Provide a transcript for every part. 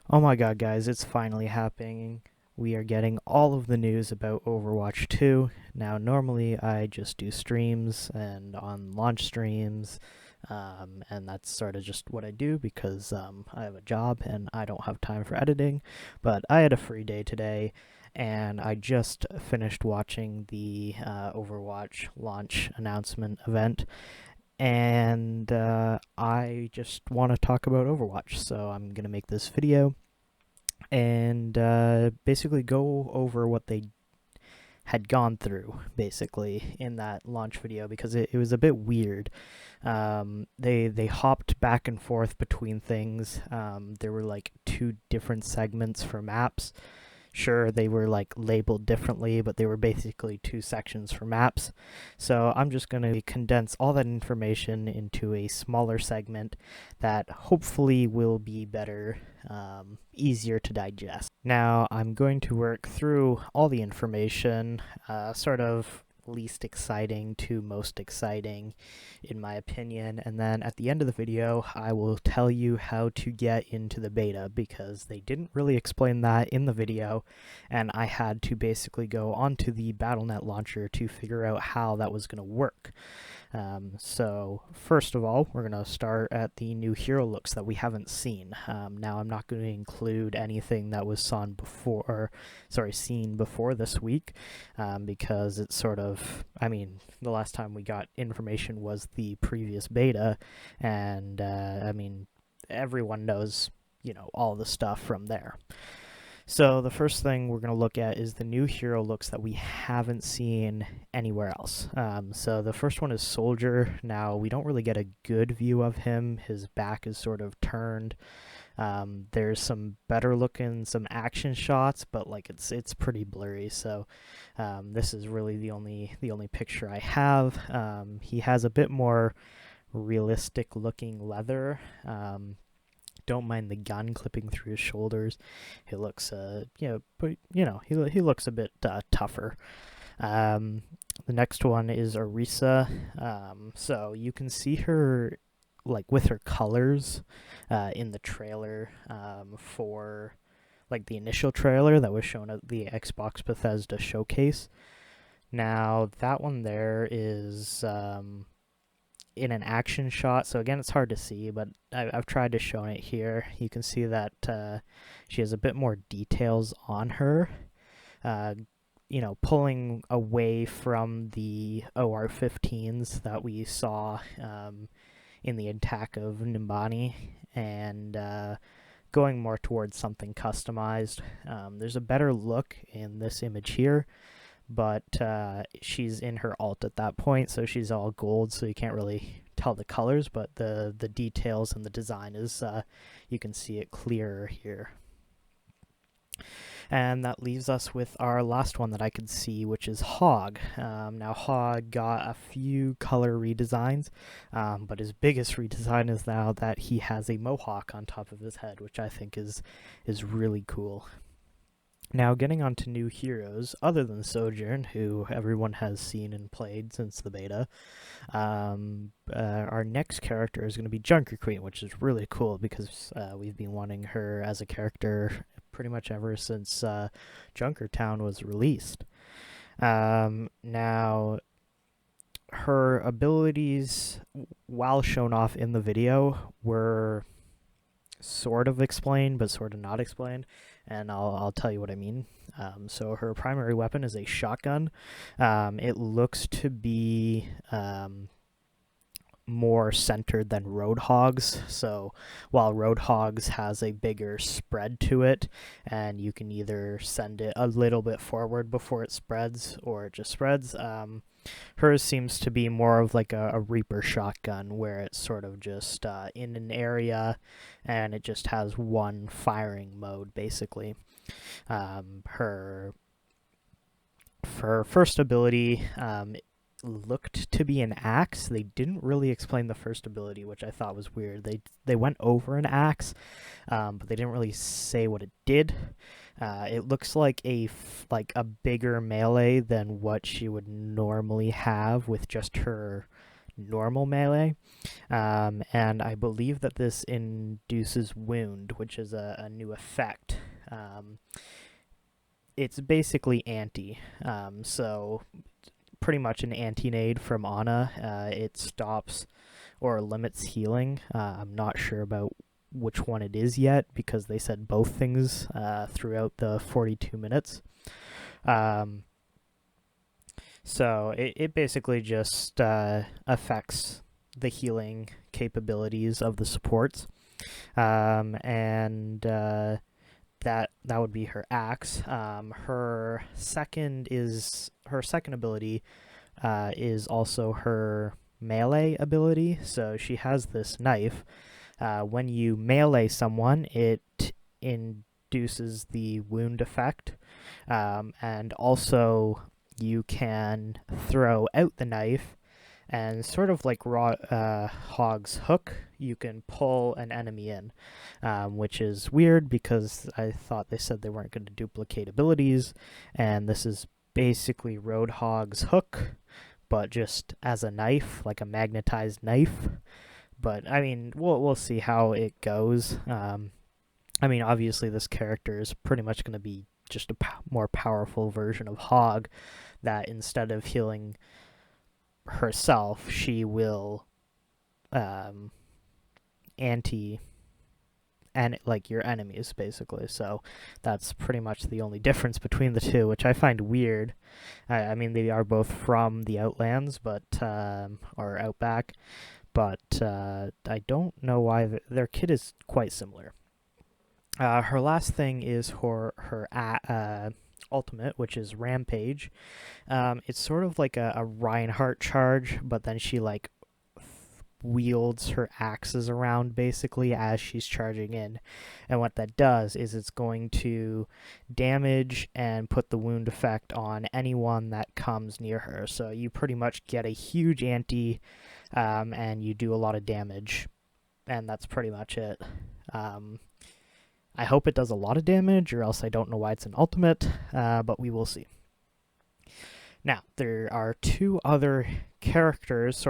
Oh my god, guys, it's finally happening. We are getting all of the news about Overwatch 2. Now, normally I just do streams and on launch streams, and that's sort of just what I do because I have a job and I don't have time for editing. But I had a free day today, and I just finished watching the Overwatch launch announcement event, and I just want to talk about Overwatch, so I'm going to make this video and basically go over what they had gone through basically in that launch video because it was a bit weird. They hopped back and forth between things. There were like two different segments for maps. Sure, they were like labeled differently, but they were basically two sections for maps. So I'm just going to condense all that information into a smaller segment that hopefully will be better, easier to digest. Now I'm going to work through all the information, sort of least exciting to most exciting in my opinion, and then at the end of the video I will tell you how to get into the beta because they didn't really explain that in the video, and I had to basically go onto the Battle.net launcher to figure out how that was going to work. So first of all, we're going to start at the new hero looks that we haven't seen. Now I'm not going to include anything that was seen before this week, because it's sort of, the last time we got information was the previous beta, and everyone knows, all the stuff from there. So the first thing we're going to look at is the new hero looks that we haven't seen anywhere else. So the first one is Soldier. Now, we don't really get a good view of him. His back is sort of turned. There's some better looking, some action shots, but like it's pretty blurry. So this is really the only picture I have. He has a bit more realistic looking leather. Don't mind the gun clipping through his shoulders. He looks, he looks a bit tougher. The next one is Orisa. So you can see her like with her colors in the trailer for like the initial trailer that was shown at the Xbox Bethesda showcase. Now that one there is in an action shot, so again it's hard to see, but I've tried to show it here. You can see that she has a bit more details on her, pulling away from the OR-15s that we saw in the attack of Nimbani, and going more towards something customized. There's a better look in this image here, but she's in her alt at that point, so she's all gold, so you can't really tell the colors, but the details and the design is, you can see it clearer here. And that leaves us with our last one that I could see, which is Hog. Now, Hog got a few color redesigns, but his biggest redesign is now that he has a mohawk on top of his head, which I think is really cool. Now, getting on to new heroes, other than Sojourn, who everyone has seen and played since the beta, our next character is going to be Junker Queen, which is really cool because we've been wanting her as a character pretty much ever since Junkertown was released. Now, her abilities, while shown off in the video, were sort of explained, but sort of not explained, and I'll tell you what I mean. So her primary weapon is a shotgun. It looks to be more centered than Roadhog's, so while Roadhog's has a bigger spread to it, and you can either send it a little bit forward before it spreads, or it just spreads, hers seems to be more of like a Reaper shotgun, where it's sort of just in an area, and it just has one firing mode, basically. Her first ability looked to be an axe. They didn't really explain the first ability, which I thought was weird. They went over an axe, but they didn't really say what it did. It looks like a bigger melee than what she would normally have with just her normal melee. And I believe that this induces wound, which is a new effect. It's basically anti, so pretty much an anti-nade from Ana. It stops or limits healing. I'm not sure about which one it is yet because they said both things throughout the 42 minutes. So it basically just affects the healing capabilities of the supports. And that would be her axe. Her second ability is also her melee ability. So she has this knife. When you melee someone, it induces the wound effect, and also you can throw out the knife, and sort of like Hog's hook, you can pull an enemy in, which is weird because I thought they said they weren't going to duplicate abilities, and this is basically Roadhog's hook, but just as a knife, like a magnetized knife. But I mean, we'll see how it goes. I mean, obviously this character is pretty much going to be just a more powerful version of Hog, that instead of healing herself, she will anti and like your enemies, basically. So that's pretty much the only difference between the two, which I find weird. I mean, they are both from the Outlands, but or Outback, but I don't know why their kit is quite similar. Her last thing is her ultimate, which is Rampage. It's sort of like a Reinhardt charge, but then she like wields her axes around basically as she's charging in, and what that does is it's going to damage and put the wound effect on anyone that comes near her. So you pretty much get a huge anti, and you do a lot of damage, and that's pretty much it. I hope it does a lot of damage, or else I don't know why it's an ultimate, but we will see. Now, there are three other characters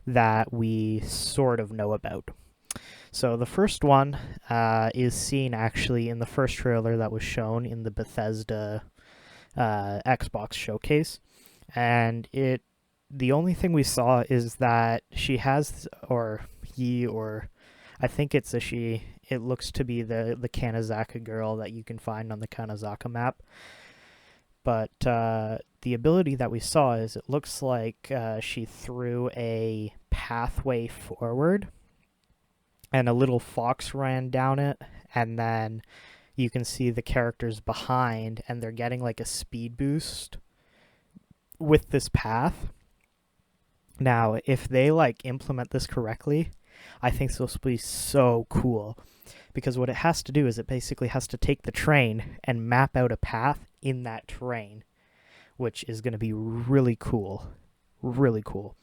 that we sort of know about. So the first one is seen actually in the first trailer that was shown in the Bethesda Xbox showcase, and the only thing we saw is that she has, or he, or I think it's a she, it looks to be the Kanazaka girl that you can find on the Kanazaka map. But the ability that we saw is it looks like she threw a pathway forward, and a little fox ran down it, and then you can see the characters behind, and they're getting like a speed boost with this path. Now, if they like implement this correctly, I think this will be so cool, because what it has to do is it basically has to take the terrain and map out a path in that terrain, which is going to be really cool. Really cool.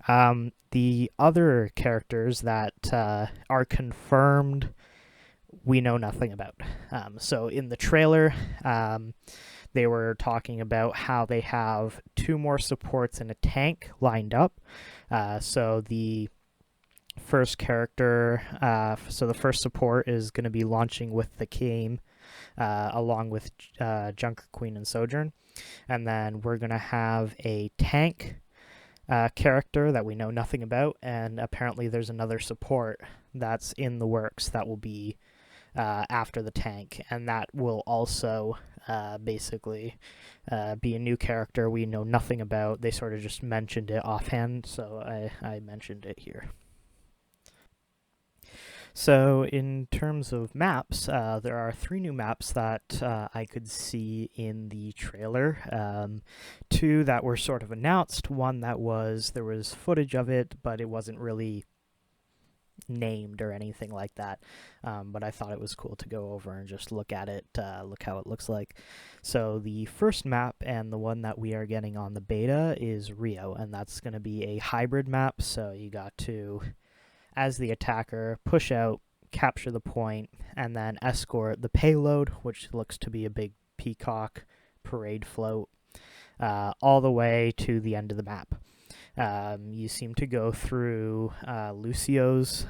The other characters that are confirmed, we know nothing about. So in the trailer, they were talking about how they have 2 more supports and a tank lined up. So the first character, so the first support is going to be launching with the game, along with Junker Queen and Sojourn. And then we're going to have a tank character that we know nothing about, and apparently there's another support that's in the works that will be after the tank, and that will also basically be a new character we know nothing about. They sort of just mentioned it offhand, so I mentioned it here. So in terms of maps, there are 3 new maps that I could see in the trailer. 2 that were sort of announced, one that there was footage of it, but it wasn't really named or anything like that. But I thought it was cool to go over and just look at it, look how it looks like. So the first map, and the one that we are getting on the beta, is Rio, and that's going to be a hybrid map, so you got to, as the attacker, push out, capture the point, and then escort the payload, which looks to be a big peacock parade float, all the way to the end of the map. You seem to go through Lucio's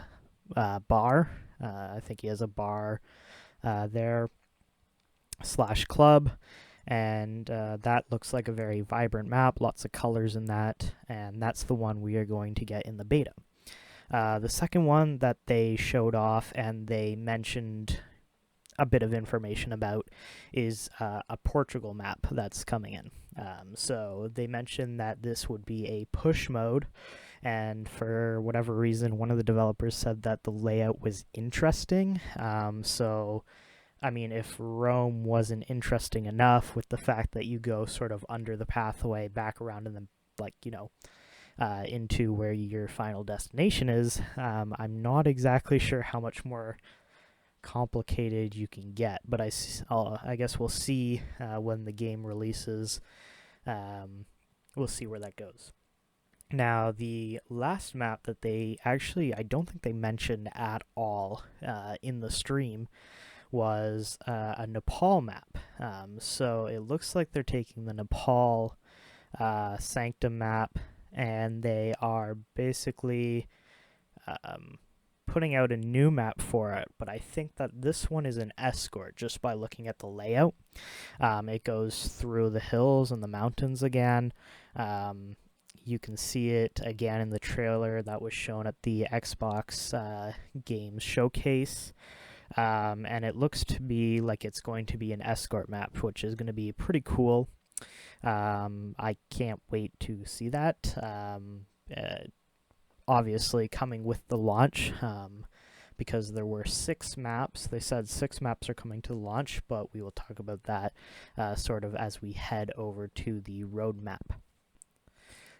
bar. I think he has a bar there / club, and that looks like a very vibrant map, lots of colors in that, and that's the one we are going to get in the beta. The second one that they showed off and they mentioned a bit of information about is a Portugal map that's coming in. So they mentioned that this would be a push mode, and for whatever reason, one of the developers said that the layout was interesting. So, I mean, if Rome wasn't interesting enough with the fact that you go sort of under the pathway, back around, and then, into where your final destination is, I'm not exactly sure how much more complicated you can get, but I guess we'll see when the game releases. We'll see where that goes. Now, the last map that I don't think they mentioned at all in the stream was a Nepal map. So it looks like they're taking the Nepal Sanctum map, and they are basically putting out a new map for it, but I think that this one is an escort just by looking at the layout. It goes through the hills and the mountains again. You can see it again in the trailer that was shown at the Xbox Games Showcase. And it looks to be like it's going to be an escort map, which is going to be pretty cool. I can't wait to see that. Obviously coming with the launch, because there were 6 maps. They said 6 maps are coming to the launch, but we will talk about that sort of as we head over to the roadmap.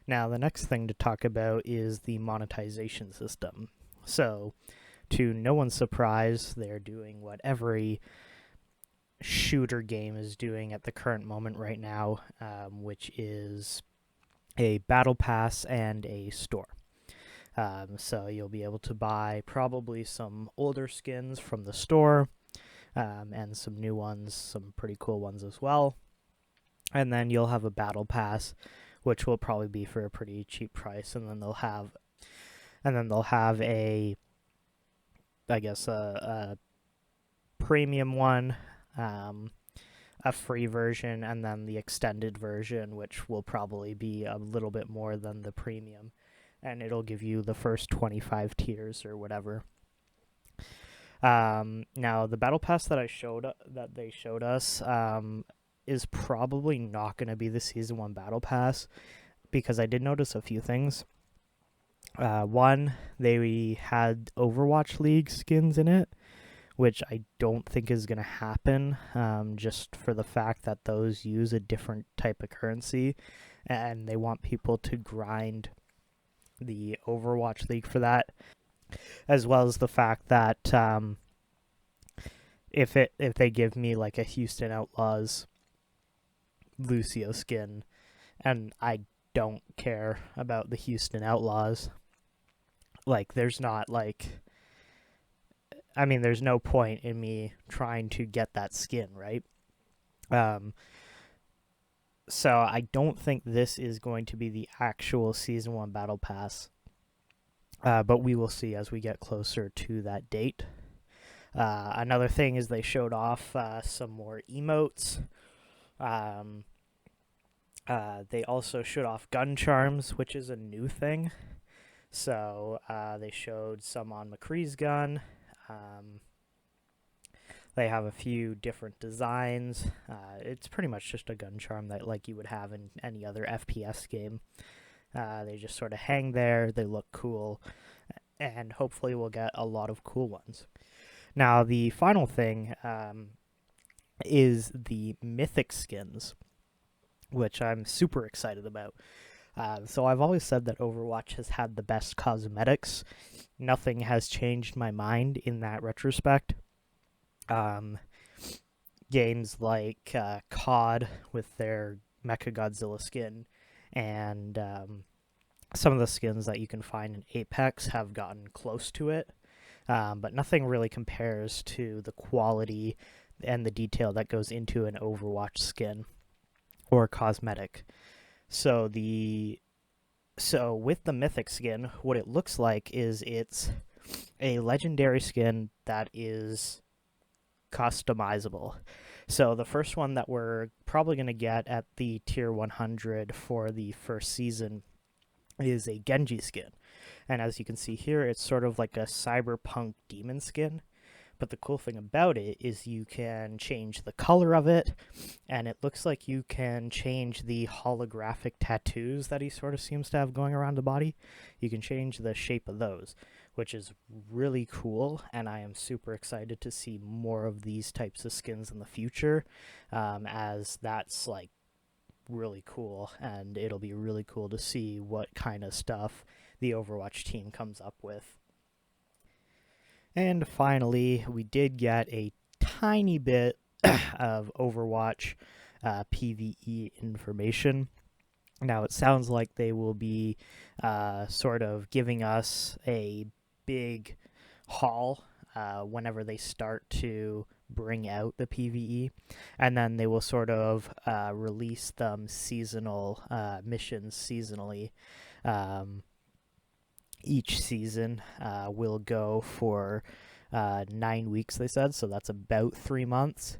Now, the next thing to talk about is the monetization system. So, to no one's surprise, they're doing what every shooter game is doing at the current moment right now, which is a battle pass and a store. So you'll be able to buy probably some older skins from the store, and some new ones, some pretty cool ones as well. And then you'll have a battle pass, which will probably be for a pretty cheap price, and then they'll have a premium one, a free version, and then the extended version, which will probably be a little bit more than the premium, and it'll give you the first 25 tiers or whatever. Now, the battle pass that they showed us is probably not going to be the Season 1 battle pass, because I did notice a few things. One, they had Overwatch League skins in it, which I don't think is going to happen, just for the fact that those use a different type of currency, and they want people to grind the Overwatch League for that, as well as the fact that if they give me like a Houston Outlaws Lucio skin, and I don't care about the Houston Outlaws, there's no point in me trying to get that skin, right? So I don't think this is going to be the actual Season 1 Battle Pass, but we will see as we get closer to that date. Another thing is they showed off some more emotes. They also showed off gun charms, which is a new thing. So they showed some on McCree's gun. They have a few different designs. It's pretty much just a gun charm that like you would have in any other FPS game. They just sort of hang there. They look cool. And hopefully we'll get a lot of cool ones. Now, the final thing is the mythic skins, which I'm super excited about. So I've always said that Overwatch has had the best cosmetics. Nothing has changed my mind in that retrospect. Games like COD with their Mechagodzilla skin, and some of the skins that you can find in Apex have gotten close to it, but nothing really compares to the quality and the detail that goes into an Overwatch skin or cosmetic. So the So with the Mythic skin, what it looks like is it's a legendary skin that is customizable. So the first one that we're probably going to get at the tier 100 for the first season is a Genji skin. And as you can see here, it's sort of like a cyberpunk demon skin. But the cool thing about it is you can change the color of it, and it looks like you can change the holographic tattoos that he sort of seems to have going around the body. You can change the shape of those, which is really cool, and I am super excited to see more of these types of skins in the future, as that's like really cool, and it'll be really cool to see what kind of stuff the Overwatch team comes up with. And finally, we did get a tiny bit of Overwatch PvE information. Now, it sounds like they will be sort of giving us a big haul whenever they start to bring out the PvE, and then they will sort of release them seasonal missions seasonally. Each season will go for 9 weeks, they said, so that's about 3 months.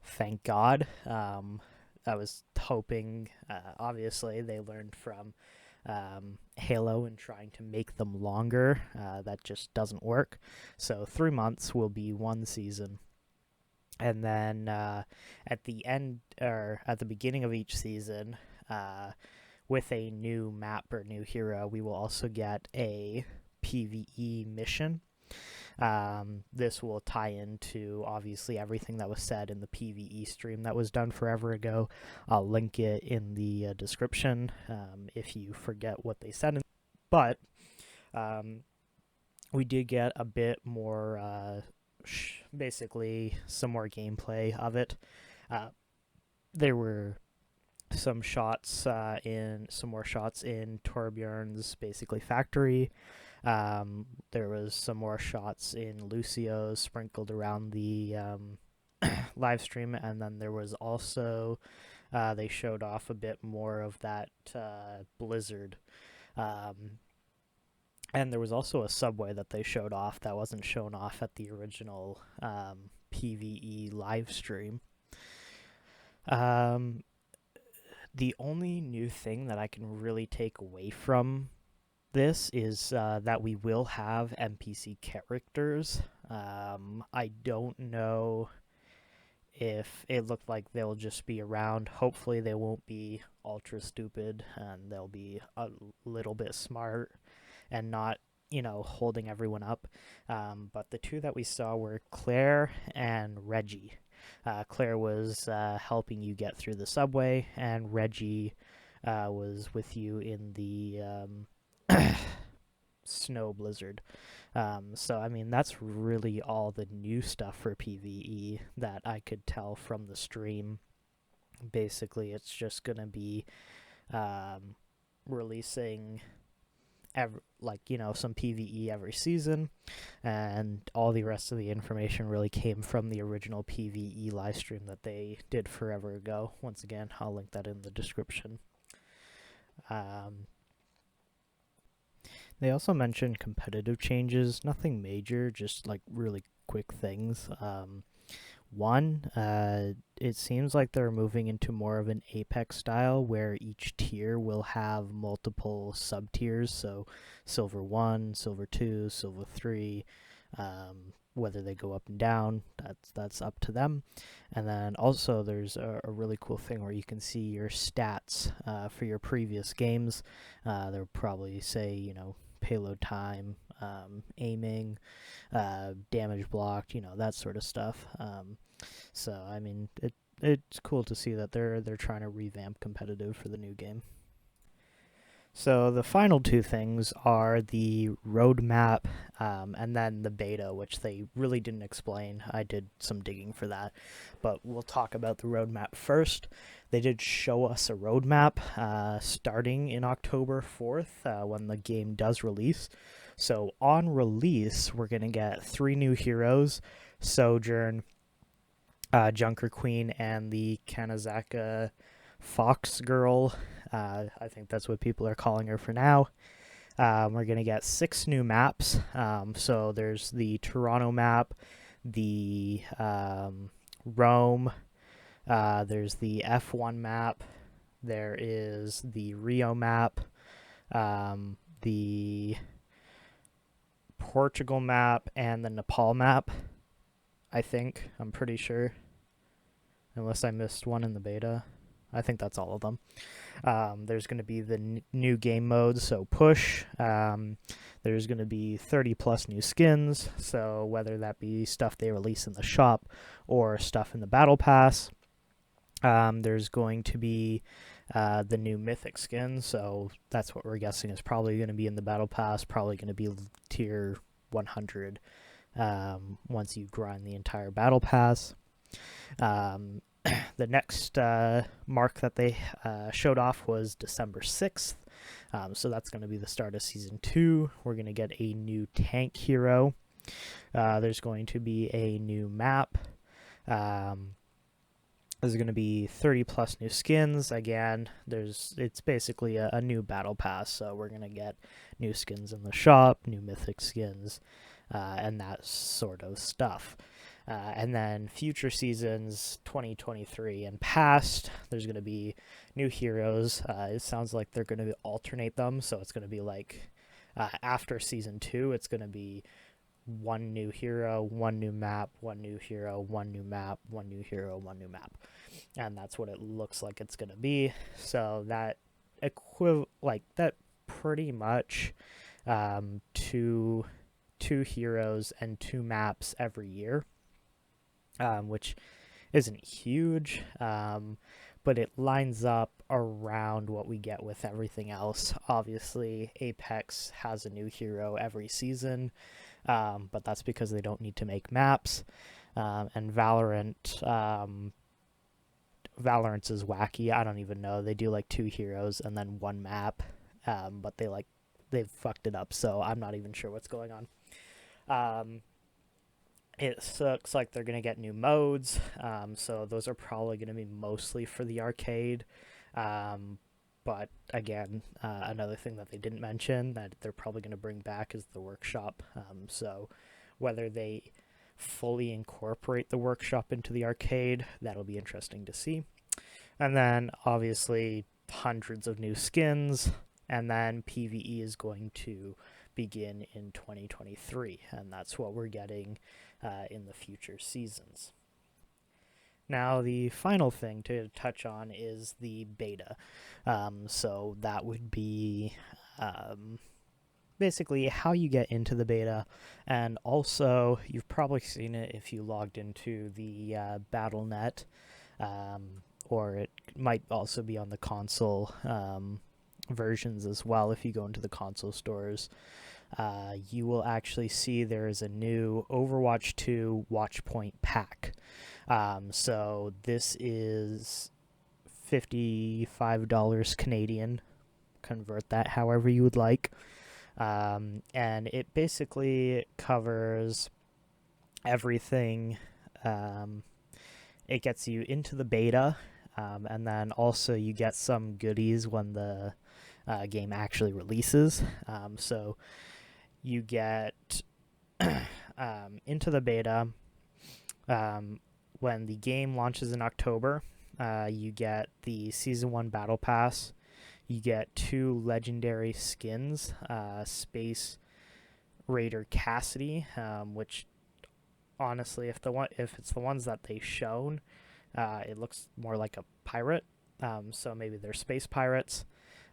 Thank God. I was hoping, obviously, they learned from Halo and trying to make them longer. That just doesn't work. So 3 months will be one season. And then at the end, or at the beginning of each season, with a new map or new hero, we will also get a PvE mission. This will tie into, obviously, everything that was said in the PvE stream that was done forever ago. I'll link it in the description if you forget what they said. But we did get a bit more, basically, some more gameplay of it. There were some more shots in Torbjorn's basically factory. There was some more shots in Lucio's sprinkled around the live stream, and then there was also they showed off a bit more of that blizzard, and there was also a subway that they showed off that wasn't shown off at the original PvE live stream. The only new thing that I can really take away from this is that we will have NPC characters. I don't know if it looked like they'll just be around. Hopefully they won't be ultra stupid, and they'll be a little bit smart and not, holding everyone up. But the two that we saw were Claire and Reggie. Claire was helping you get through the subway, and Reggie was with you in the snow blizzard. So, I mean, that's really all the new stuff for PvE that I could tell from the stream. Basically, it's just going to be releasing some PvE every season, and all the rest of the information really came from the original PvE live stream that they did forever ago. Once again, I'll link that in the description. They also mentioned competitive changes, nothing major, just like really quick things. One, it seems like they're moving into more of an Apex style where each tier will have multiple sub-tiers, so Silver 1, Silver 2, Silver 3, whether they go up and down, that's up to them. And then also there's a really cool thing where you can see your stats for your previous games. They'll probably say, payload time, aiming, damage blocked, that sort of stuff. So I mean, it's cool to see that they're trying to revamp competitive for the new game. So the final two things are the roadmap and then the beta, which they really didn't explain. I did some digging for that, but we'll talk about the roadmap first. They did show us a roadmap starting in October 4th when the game does release. So on release, we're going to get 3 new heroes: Sojourn, Junker Queen, and the Kanazaka Fox Girl I think that's what people are calling her for now. We're going to get 6 new maps. So there's the Toronto map, the Rome, there's the F1 map, there is the Rio map, the Portugal map, and the Nepal map, I think. I'm pretty sure. Unless I missed one in the beta. I think that's all of them. There's going to be the new game modes, so push. There's going to be 30 plus new skins, so whether that be stuff they release in the shop or stuff in the battle pass. There's going to be the new mythic skin, so that's what we're guessing is probably going to be in the battle pass, probably going to be tier 100 once you grind the entire battle pass. The next mark that they showed off was December 6th, so that's going to be the start of Season 2. We're going to get a new tank hero. There's going to be a new map. There's going to be 30 plus new skins. Again, it's basically a new battle pass, so we're going to get new skins in the shop, new mythic skins, and that sort of stuff. And then future seasons, 2023 and past, there's going to be new heroes. It sounds like they're going to alternate them, so it's going to be like after Season 2, it's going to be one new hero, one new map, one new hero, one new map, one new hero, one new map. And that's what it looks like it's going to be. So that that pretty much two heroes and 2 maps every year. Which isn't huge, but it lines up around what we get with everything else. Obviously, Apex has a new hero every season, but that's because they don't need to make maps. And Valorant's is wacky. I don't even know. They do like 2 heroes and then 1 map, but they've fucked it up, so I'm not even sure what's going on. It looks like they're going to get new modes, so those are probably going to be mostly for the arcade. But again, another thing that they didn't mention that they're probably going to bring back is the workshop. So whether they fully incorporate the workshop into the arcade, that'll be interesting to see. And then obviously hundreds of new skins, and then PvE is going to begin in 2023, and that's what we're getting in the future seasons. Now, the final thing to touch on is the beta. So that would be basically how you get into the beta, and also you've probably seen it if you logged into the Battle.net, or it might also be on the console versions as well. If you go into the console stores, you will actually see there is a new Overwatch 2 Watchpoint pack. So this is $55 Canadian. Convert that however you would like. And it basically covers everything. It gets you into the beta, and then also you get some goodies when the game actually releases. So you get into the beta when the game launches in October. You get the Season 1 Battle Pass. You get 2 legendary skins, Space Raider Cassidy, which honestly, if it's the ones that they've shown, it looks more like a pirate. So maybe they're space pirates.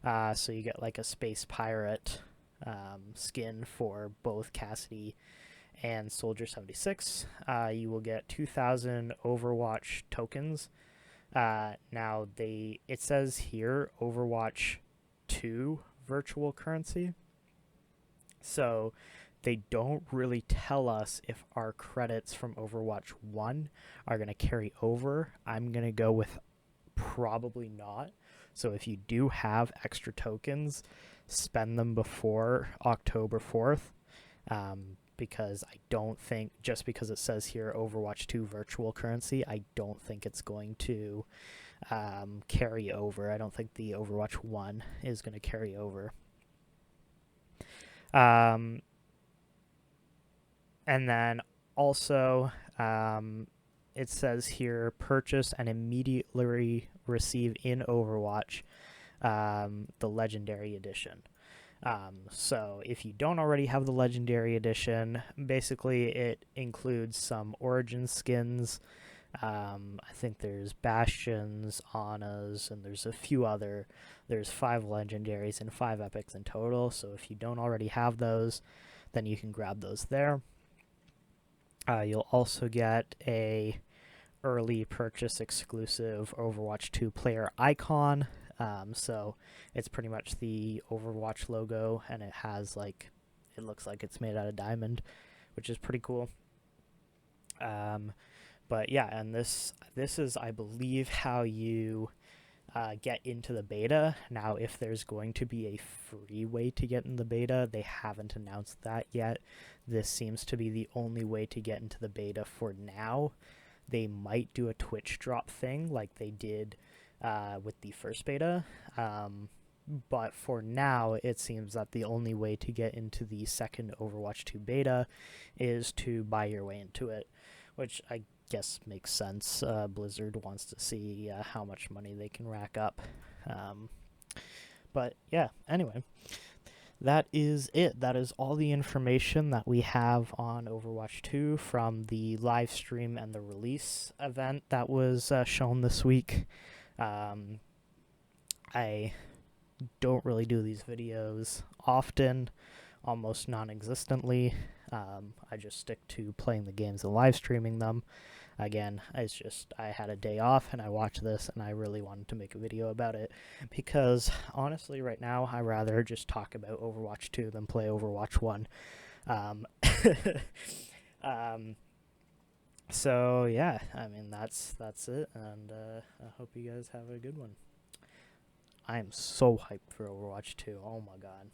So you get like a space pirate skin for both Cassidy and Soldier 76. You will get 2,000 Overwatch tokens. Now it says here Overwatch 2 virtual currency. So they don't really tell us if our credits from Overwatch 1 are going to carry over. I'm going to go with probably not. So if you do have extra tokens, spend them before October 4th, because I don't think, just because it says here Overwatch 2 virtual currency, I don't think it's going to carry over. I don't think the Overwatch 1 is going to carry over. And then also, it says here, purchase and immediately receive in Overwatch the Legendary Edition. So if you don't already have the Legendary Edition, basically it includes some Origin skins. I think there's Bastions, Anas, and there's a few other. There's 5 Legendaries and 5 Epics in total, so if you don't already have those, then you can grab those there. You'll also get a early purchase exclusive Overwatch 2 player icon. So it's pretty much the Overwatch logo, and it has it looks like it's made out of diamond, which is pretty cool. But yeah, and this is, I believe, how you get into the beta. Now, if there's going to be a free way to get in the beta, they haven't announced that yet. This seems to be the only way to get into the beta for now. They might do a Twitch drop thing like they did with the first beta. But for now, it seems that the only way to get into the second Overwatch 2 beta is to buy your way into it, which I guess makes sense. Blizzard wants to see how much money they can rack up. But yeah, anyway, that is it. That is all the information that we have on Overwatch 2 from the live stream and the release event that was shown this week. I don't really do these videos often, almost non-existently. I just stick to playing the games and live streaming them. Again, it's just I had a day off and I watched this and I really wanted to make a video about it because honestly right now I rather just talk about Overwatch 2 than play Overwatch 1. So yeah, I mean that's it, and I hope you guys have a good one. I am so hyped for Overwatch 2. Oh my god.